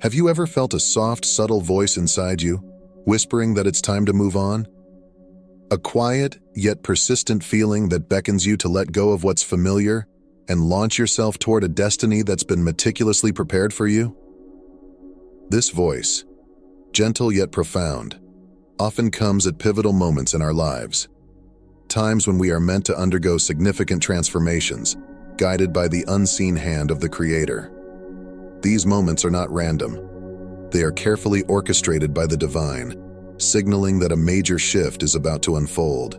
Have you ever felt a soft, subtle voice inside you, whispering that it's time to move on? A quiet, yet persistent feeling that beckons you to let go of what's familiar and launch yourself toward a destiny that's been meticulously prepared for you? This voice, gentle yet profound, often comes at pivotal moments in our lives, times when we are meant to undergo significant transformations, guided by the unseen hand of the Creator. These moments are not random. They are carefully orchestrated by the divine, signaling that a major shift is about to unfold.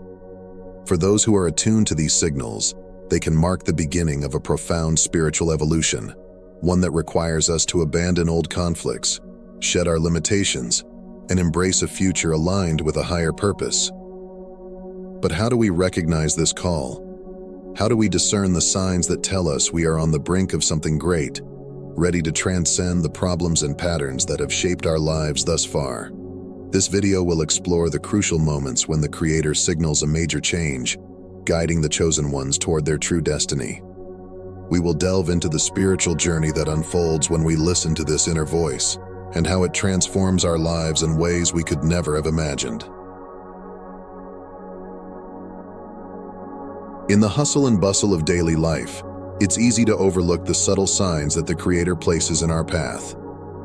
For those who are attuned to these signals, they can mark the beginning of a profound spiritual evolution, one that requires us to abandon old conflicts, shed our limitations, and embrace a future aligned with a higher purpose. But how do we recognize this call? How do we discern the signs that tell us we are on the brink of something great, ready to transcend the problems and patterns that have shaped our lives thus far? This video will explore the crucial moments when the Creator signals a major change, guiding the chosen ones toward their true destiny. We will delve into the spiritual journey that unfolds when we listen to this inner voice, and how it transforms our lives in ways we could never have imagined. In the hustle and bustle of daily life, it's easy to overlook the subtle signs that the Creator places in our path.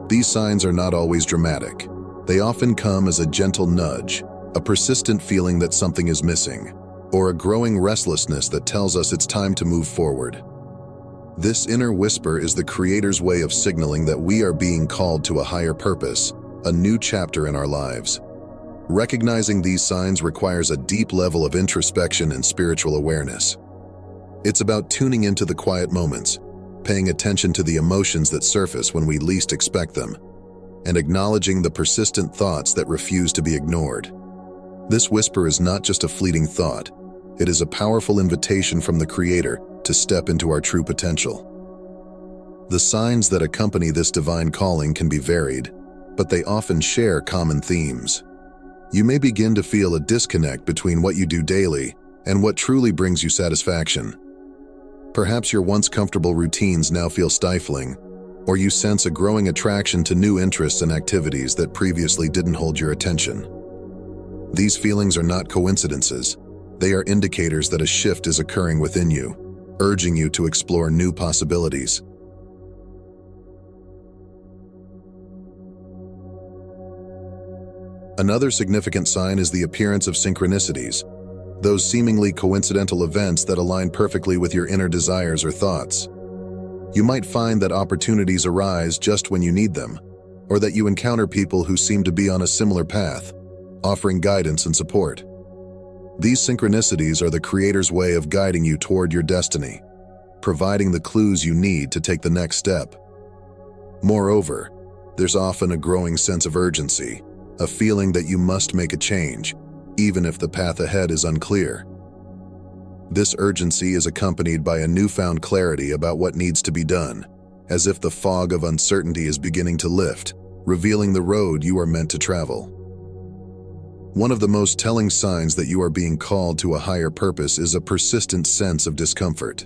These signs are not always dramatic. They often come as a gentle nudge, a persistent feeling that something is missing, or a growing restlessness that tells us it's time to move forward. This inner whisper is the Creator's way of signaling that we are being called to a higher purpose, a new chapter in our lives. Recognizing these signs requires a deep level of introspection and spiritual awareness. It's about tuning into the quiet moments, paying attention to the emotions that surface when we least expect them, and acknowledging the persistent thoughts that refuse to be ignored. This whisper is not just a fleeting thought. It is a powerful invitation from the Creator to step into our true potential. The signs that accompany this divine calling can be varied, but they often share common themes. You may begin to feel a disconnect between what you do daily and what truly brings you satisfaction. Perhaps your once comfortable routines now feel stifling, or you sense a growing attraction to new interests and activities that previously didn't hold your attention. These feelings are not coincidences. They are indicators that a shift is occurring within you, urging you to explore new possibilities. Another significant sign is the appearance of synchronicities, those seemingly coincidental events that align perfectly with your inner desires or thoughts. You might find that opportunities arise just when you need them, or that you encounter people who seem to be on a similar path, offering guidance and support. These synchronicities are the Creator's way of guiding you toward your destiny, providing the clues you need to take the next step. Moreover, there's often a growing sense of urgency, a feeling that you must make a change, even if the path ahead is unclear. This urgency is accompanied by a newfound clarity about what needs to be done, as if the fog of uncertainty is beginning to lift, revealing the road you are meant to travel. One of the most telling signs that you are being called to a higher purpose is a persistent sense of discomfort.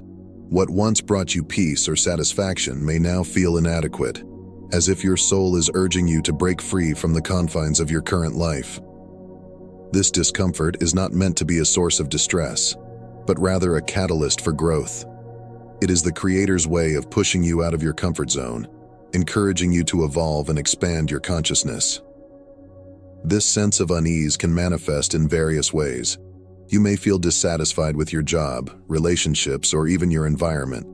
What once brought you peace or satisfaction may now feel inadequate, as if your soul is urging you to break free from the confines of your current life. This discomfort is not meant to be a source of distress, but rather a catalyst for growth. It is the Creator's way of pushing you out of your comfort zone, encouraging you to evolve and expand your consciousness. This sense of unease can manifest in various ways. You may feel dissatisfied with your job, relationships, or even your environment.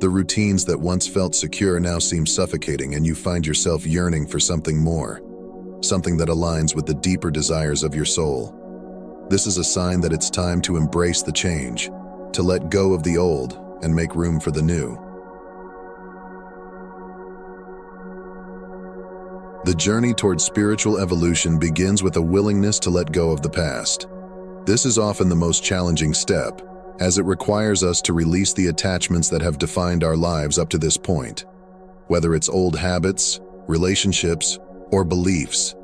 The routines that once felt secure now seem suffocating, and you find yourself yearning for something more, something that aligns with the deeper desires of your soul. This is a sign that it's time to embrace the change, to let go of the old and make room for the new. The journey towards spiritual evolution begins with a willingness to let go of the past. This is often the most challenging step, as it requires us to release the attachments that have defined our lives up to this point, whether it's old habits, relationships, or beliefs.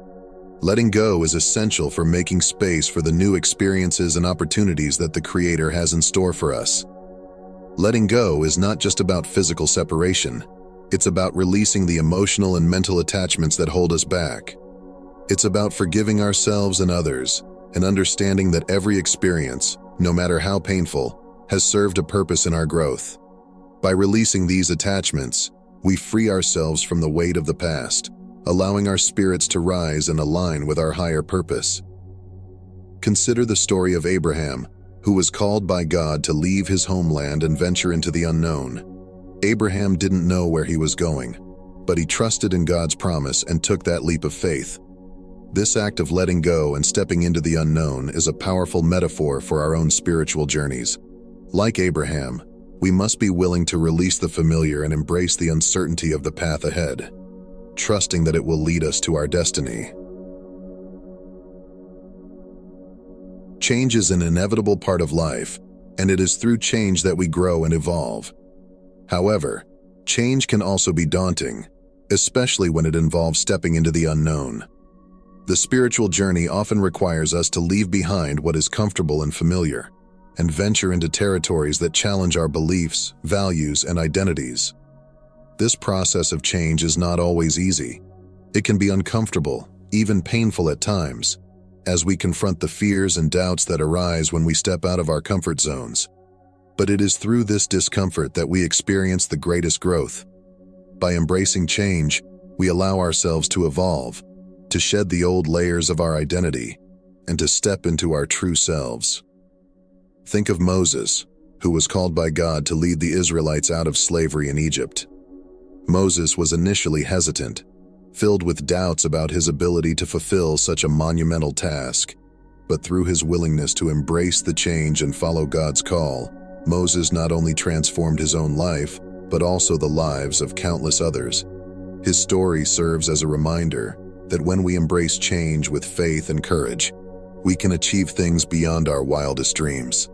Letting go is essential for making space for the new experiences and opportunities that the Creator has in store for us. Letting go is not just about physical separation. It's about releasing the emotional and mental attachments that hold us back. It's about forgiving ourselves and others, and understanding that every experience, no matter how painful, has served a purpose in our growth. By releasing these attachments, we free ourselves from the weight of the past, allowing our spirits to rise and align with our higher purpose. Consider the story of Abraham, who was called by God to leave his homeland and venture into the unknown. Abraham didn't know where he was going, but he trusted in God's promise and took that leap of faith. This act of letting go and stepping into the unknown is a powerful metaphor for our own spiritual journeys. Like Abraham, we must be willing to release the familiar and embrace the uncertainty of the path ahead, trusting that it will lead us to our destiny. Change is an inevitable part of life, and it is through change that we grow and evolve. However, change can also be daunting, especially when it involves stepping into the unknown. The spiritual journey often requires us to leave behind what is comfortable and familiar, and venture into territories that challenge our beliefs, values, and identities. This process of change is not always easy. It can be uncomfortable, even painful at times, as we confront the fears and doubts that arise when we step out of our comfort zones. But it is through this discomfort that we experience the greatest growth. By embracing change, we allow ourselves to evolve, to shed the old layers of our identity, and to step into our true selves. Think of Moses, who was called by God to lead the Israelites out of slavery in Egypt. Moses was initially hesitant, filled with doubts about his ability to fulfill such a monumental task. But through his willingness to embrace the change and follow God's call, Moses not only transformed his own life, but also the lives of countless others. His story serves as a reminder that when we embrace change with faith and courage, we can achieve things beyond our wildest dreams.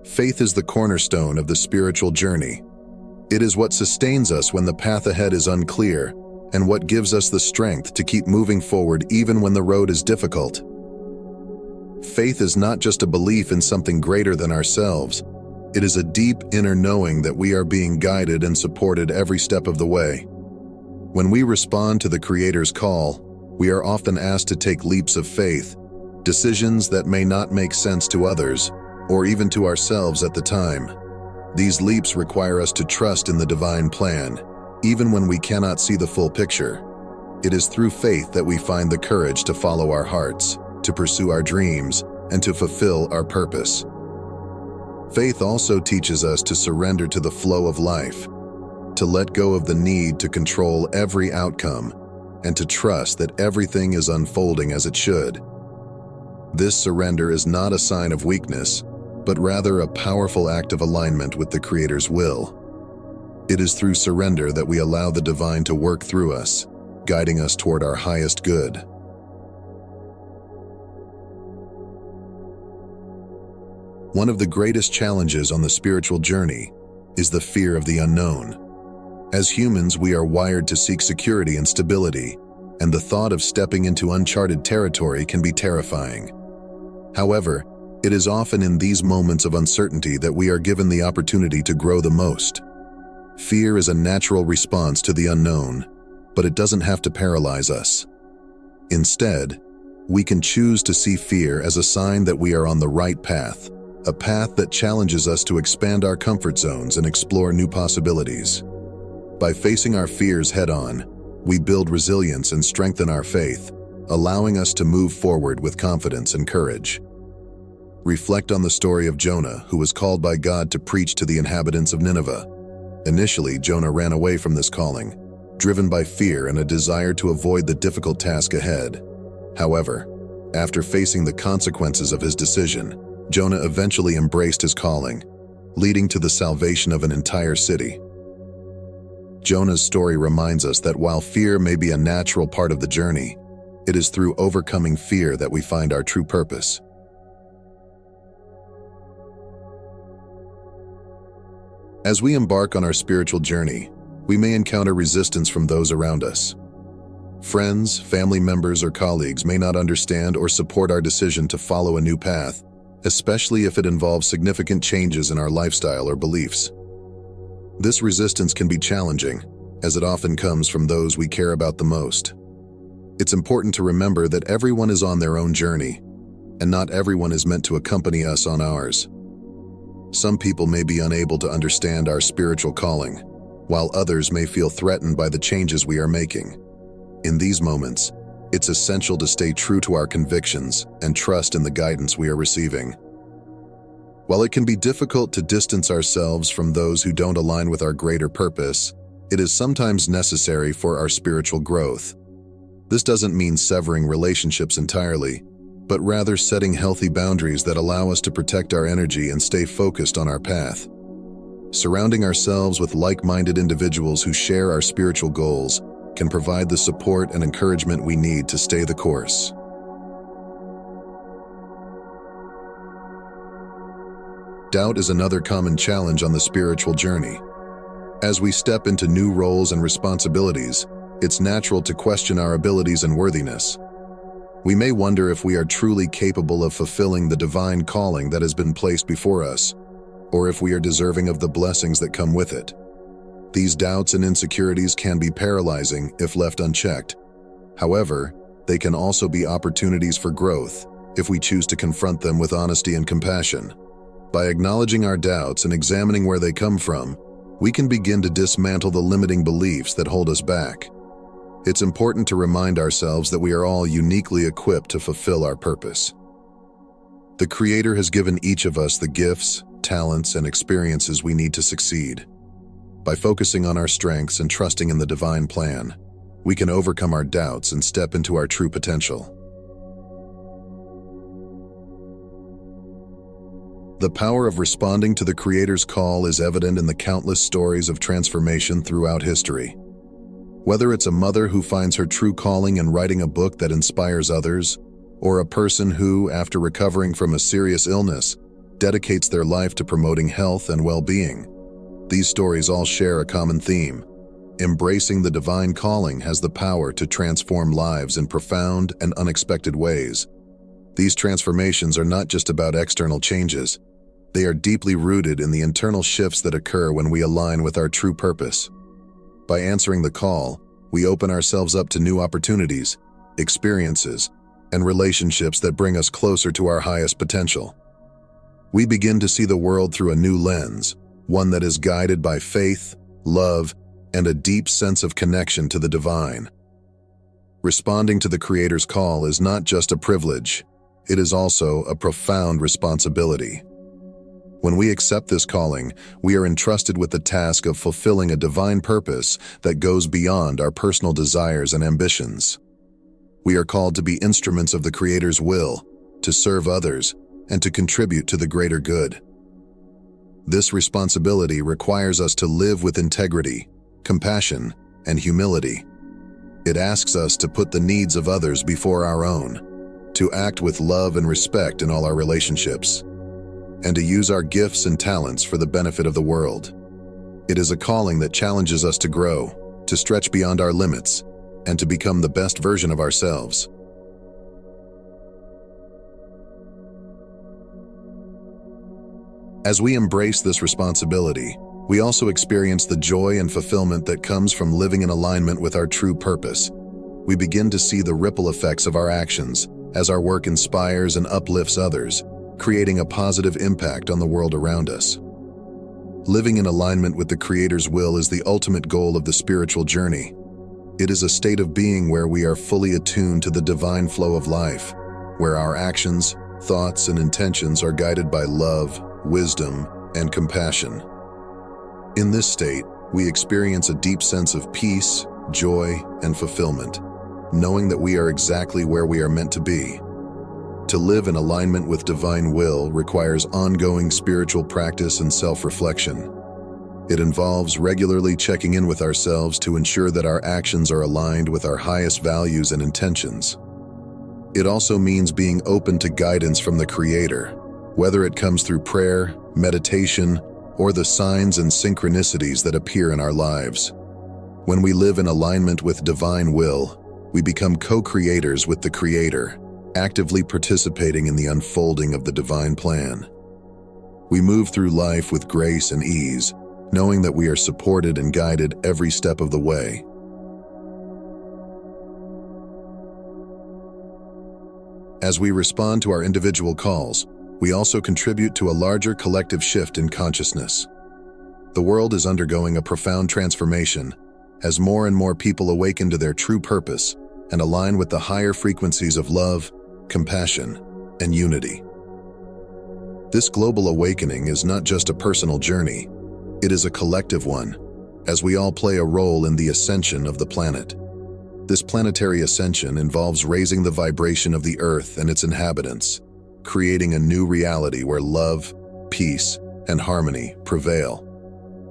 Faith is the cornerstone of the spiritual journey. It is what sustains us when the path ahead is unclear, and what gives us the strength to keep moving forward even when the road is difficult. Faith is not just a belief in something greater than ourselves. It is a deep inner knowing that we are being guided and supported every step of the way. When we respond to the Creator's call, we are often asked to take leaps of faith, decisions that may not make sense to others, or even to ourselves at the time. These leaps require us to trust in the divine plan, even when we cannot see the full picture. It is through faith that we find the courage to follow our hearts, to pursue our dreams, and to fulfill our purpose. Faith also teaches us to surrender to the flow of life, to let go of the need to control every outcome, and to trust that everything is unfolding as it should. This surrender is not a sign of weakness, but rather a powerful act of alignment with the Creator's will. It is through surrender that we allow the divine to work through us, guiding us toward our highest good. One of the greatest challenges on the spiritual journey is the fear of the unknown. As humans, we are wired to seek security and stability, and the thought of stepping into uncharted territory can be terrifying. However, it is often in these moments of uncertainty that we are given the opportunity to grow the most. Fear is a natural response to the unknown, but it doesn't have to paralyze us. Instead, we can choose to see fear as a sign that we are on the right path, a path that challenges us to expand our comfort zones and explore new possibilities. By facing our fears head-on, we build resilience and strengthen our faith, allowing us to move forward with confidence and courage. Reflect on the story of Jonah, who was called by God to preach to the inhabitants of Nineveh. Initially, Jonah ran away from this calling, driven by fear and a desire to avoid the difficult task ahead. However, after facing the consequences of his decision, Jonah eventually embraced his calling, leading to the salvation of an entire city. Jonah's story reminds us that while fear may be a natural part of the journey, it is through overcoming fear that we find our true purpose. As we embark on our spiritual journey, we may encounter resistance from those around us. Friends, family members, or colleagues may not understand or support our decision to follow a new path, especially if it involves significant changes in our lifestyle or beliefs. This resistance can be challenging, as it often comes from those we care about the most. It's important to remember that everyone is on their own journey, and not everyone is meant to accompany us on ours. Some people may be unable to understand our spiritual calling, while others may feel threatened by the changes we are making. In these moments, it's essential to stay true to our convictions and trust in the guidance we are receiving. While it can be difficult to distance ourselves from those who don't align with our greater purpose, it is sometimes necessary for our spiritual growth. This doesn't mean severing relationships entirely, but rather setting healthy boundaries that allow us to protect our energy and stay focused on our path. Surrounding ourselves with like-minded individuals who share our spiritual goals can provide the support and encouragement we need to stay the course. Doubt is another common challenge on the spiritual journey. As we step into new roles and responsibilities, it's natural to question our abilities and worthiness. We may wonder if we are truly capable of fulfilling the divine calling that has been placed before us, or if we are deserving of the blessings that come with it. These doubts and insecurities can be paralyzing if left unchecked. However, they can also be opportunities for growth if we choose to confront them with honesty and compassion. By acknowledging our doubts and examining where they come from, we can begin to dismantle the limiting beliefs that hold us back. It's important to remind ourselves that we are all uniquely equipped to fulfill our purpose. The Creator has given each of us the gifts, talents, and experiences we need to succeed. By focusing on our strengths and trusting in the divine plan, we can overcome our doubts and step into our true potential. The power of responding to the Creator's call is evident in the countless stories of transformation throughout history. Whether it's a mother who finds her true calling in writing a book that inspires others, or a person who, after recovering from a serious illness, dedicates their life to promoting health and well-being, these stories all share a common theme. Embracing the divine calling has the power to transform lives in profound and unexpected ways. These transformations are not just about external changes. They are deeply rooted in the internal shifts that occur when we align with our true purpose. By answering the call, we open ourselves up to new opportunities, experiences, and relationships that bring us closer to our highest potential. We begin to see the world through a new lens, one that is guided by faith, love, and a deep sense of connection to the divine. Responding to the Creator's call is not just a privilege, it is also a profound responsibility. When we accept this calling, we are entrusted with the task of fulfilling a divine purpose that goes beyond our personal desires and ambitions. We are called to be instruments of the Creator's will, to serve others, and to contribute to the greater good. This responsibility requires us to live with integrity, compassion, and humility. It asks us to put the needs of others before our own, to act with love and respect in all our relationships, and to use our gifts and talents for the benefit of the world. It is a calling that challenges us to grow, to stretch beyond our limits, and to become the best version of ourselves. As we embrace this responsibility, we also experience the joy and fulfillment that comes from living in alignment with our true purpose. We begin to see the ripple effects of our actions as our work inspires and uplifts others, creating a positive impact on the world around us. Living in alignment with the Creator's will is the ultimate goal of the spiritual journey. It is a state of being where we are fully attuned to the divine flow of life, where our actions, thoughts, and intentions are guided by love, wisdom, and compassion. In this state, we experience a deep sense of peace, joy, and fulfillment, knowing that we are exactly where we are meant to be. To live in alignment with divine will requires ongoing spiritual practice and self-reflection. It involves regularly checking in with ourselves to ensure that our actions are aligned with our highest values and intentions. It also means being open to guidance from the Creator, whether it comes through prayer, meditation, or the signs and synchronicities that appear in our lives. When we live in alignment with divine will, we become co-creators with the Creator, actively participating in the unfolding of the divine plan. We move through life with grace and ease, knowing that we are supported and guided every step of the way. As we respond to our individual calls, we also contribute to a larger collective shift in consciousness. The world is undergoing a profound transformation as more and more people awaken to their true purpose and align with the higher frequencies of love, compassion, and unity. This global awakening is not just a personal journey, it is a collective one, as we all play a role in the ascension of the planet. This planetary ascension involves raising the vibration of the Earth and its inhabitants, creating a new reality where love, peace, and harmony prevail.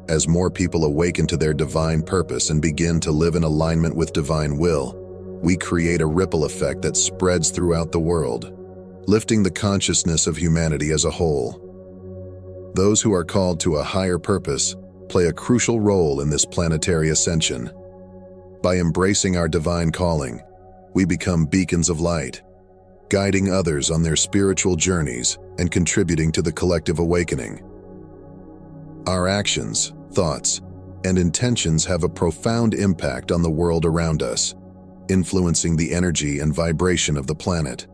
As more people awaken to their divine purpose and begin to live in alignment with divine will, we create a ripple effect that spreads throughout the world, lifting the consciousness of humanity as a whole. Those who are called to a higher purpose play a crucial role in this planetary ascension. By embracing our divine calling, we become beacons of light, guiding others on their spiritual journeys and contributing to the collective awakening. Our actions, thoughts, and intentions have a profound impact on the world around us, influencing the energy and vibration of the planet.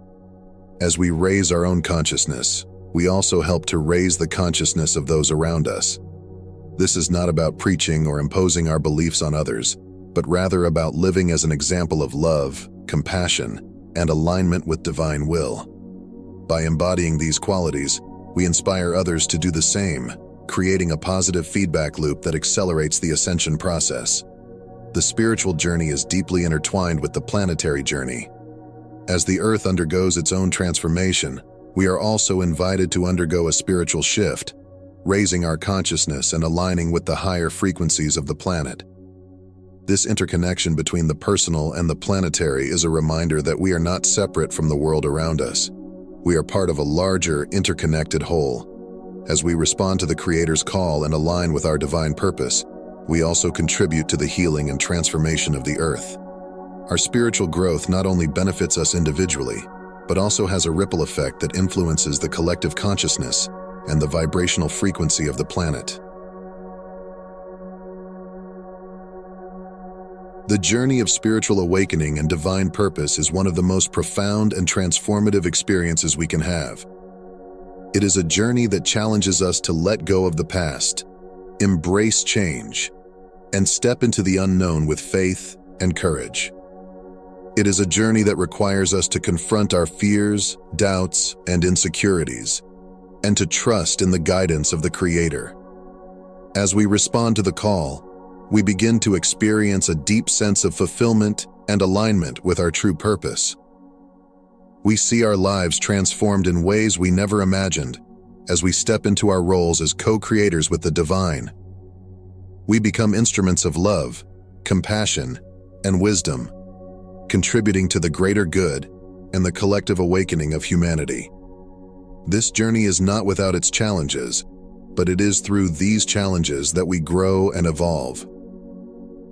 As we raise our own consciousness, we also help to raise the consciousness of those around us. This is not about preaching or imposing our beliefs on others, but rather about living as an example of love, compassion, and alignment with divine will. By embodying these qualities, we inspire others to do the same, creating a positive feedback loop that accelerates the ascension process. The spiritual journey is deeply intertwined with the planetary journey. As the Earth undergoes its own transformation, we are also invited to undergo a spiritual shift, raising our consciousness and aligning with the higher frequencies of the planet. This interconnection between the personal and the planetary is a reminder that we are not separate from the world around us. We are part of a larger, interconnected whole. As we respond to the Creator's call and align with our divine purpose, we also contribute to the healing and transformation of the Earth. Our spiritual growth not only benefits us individually, but also has a ripple effect that influences the collective consciousness and the vibrational frequency of the planet. The journey of spiritual awakening and divine purpose is one of the most profound and transformative experiences we can have. It is a journey that challenges us to let go of the past, embrace change, and step into the unknown with faith and courage. It is a journey that requires us to confront our fears, doubts, and insecurities, and to trust in the guidance of the Creator. As we respond to the call, we begin to experience a deep sense of fulfillment and alignment with our true purpose. We see our lives transformed in ways we never imagined as we step into our roles as co-creators with the divine. We become instruments of love, compassion, and wisdom, contributing to the greater good and the collective awakening of humanity. This journey is not without its challenges, but it is through these challenges that we grow and evolve.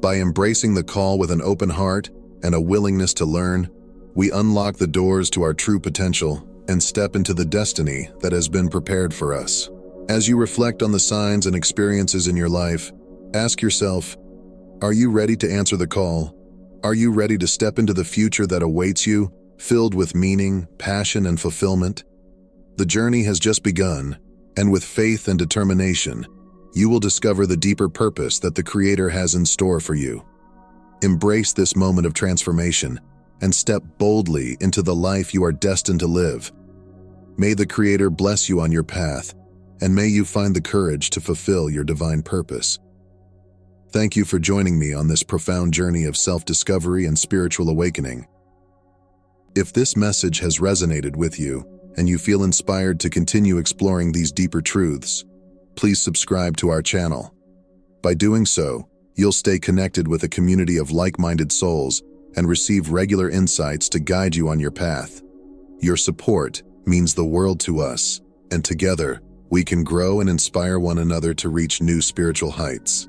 By embracing the call with an open heart and a willingness to learn, we unlock the doors to our true potential and step into the destiny that has been prepared for us. As you reflect on the signs and experiences in your life, ask yourself, are you ready to answer the call? Are you ready to step into the future that awaits you, filled with meaning, passion, and fulfillment? The journey has just begun, and with faith and determination, you will discover the deeper purpose that the Creator has in store for you. Embrace this moment of transformation and step boldly into the life you are destined to live. May the Creator bless you on your path, and may you find the courage to fulfill your divine purpose. Thank you for joining me on this profound journey of self-discovery and spiritual awakening. If this message has resonated with you, and you feel inspired to continue exploring these deeper truths, please subscribe to our channel. By doing so, you'll stay connected with a community of like-minded souls and receive regular insights to guide you on your path. Your support means the world to us, and together, we can grow and inspire one another to reach new spiritual heights.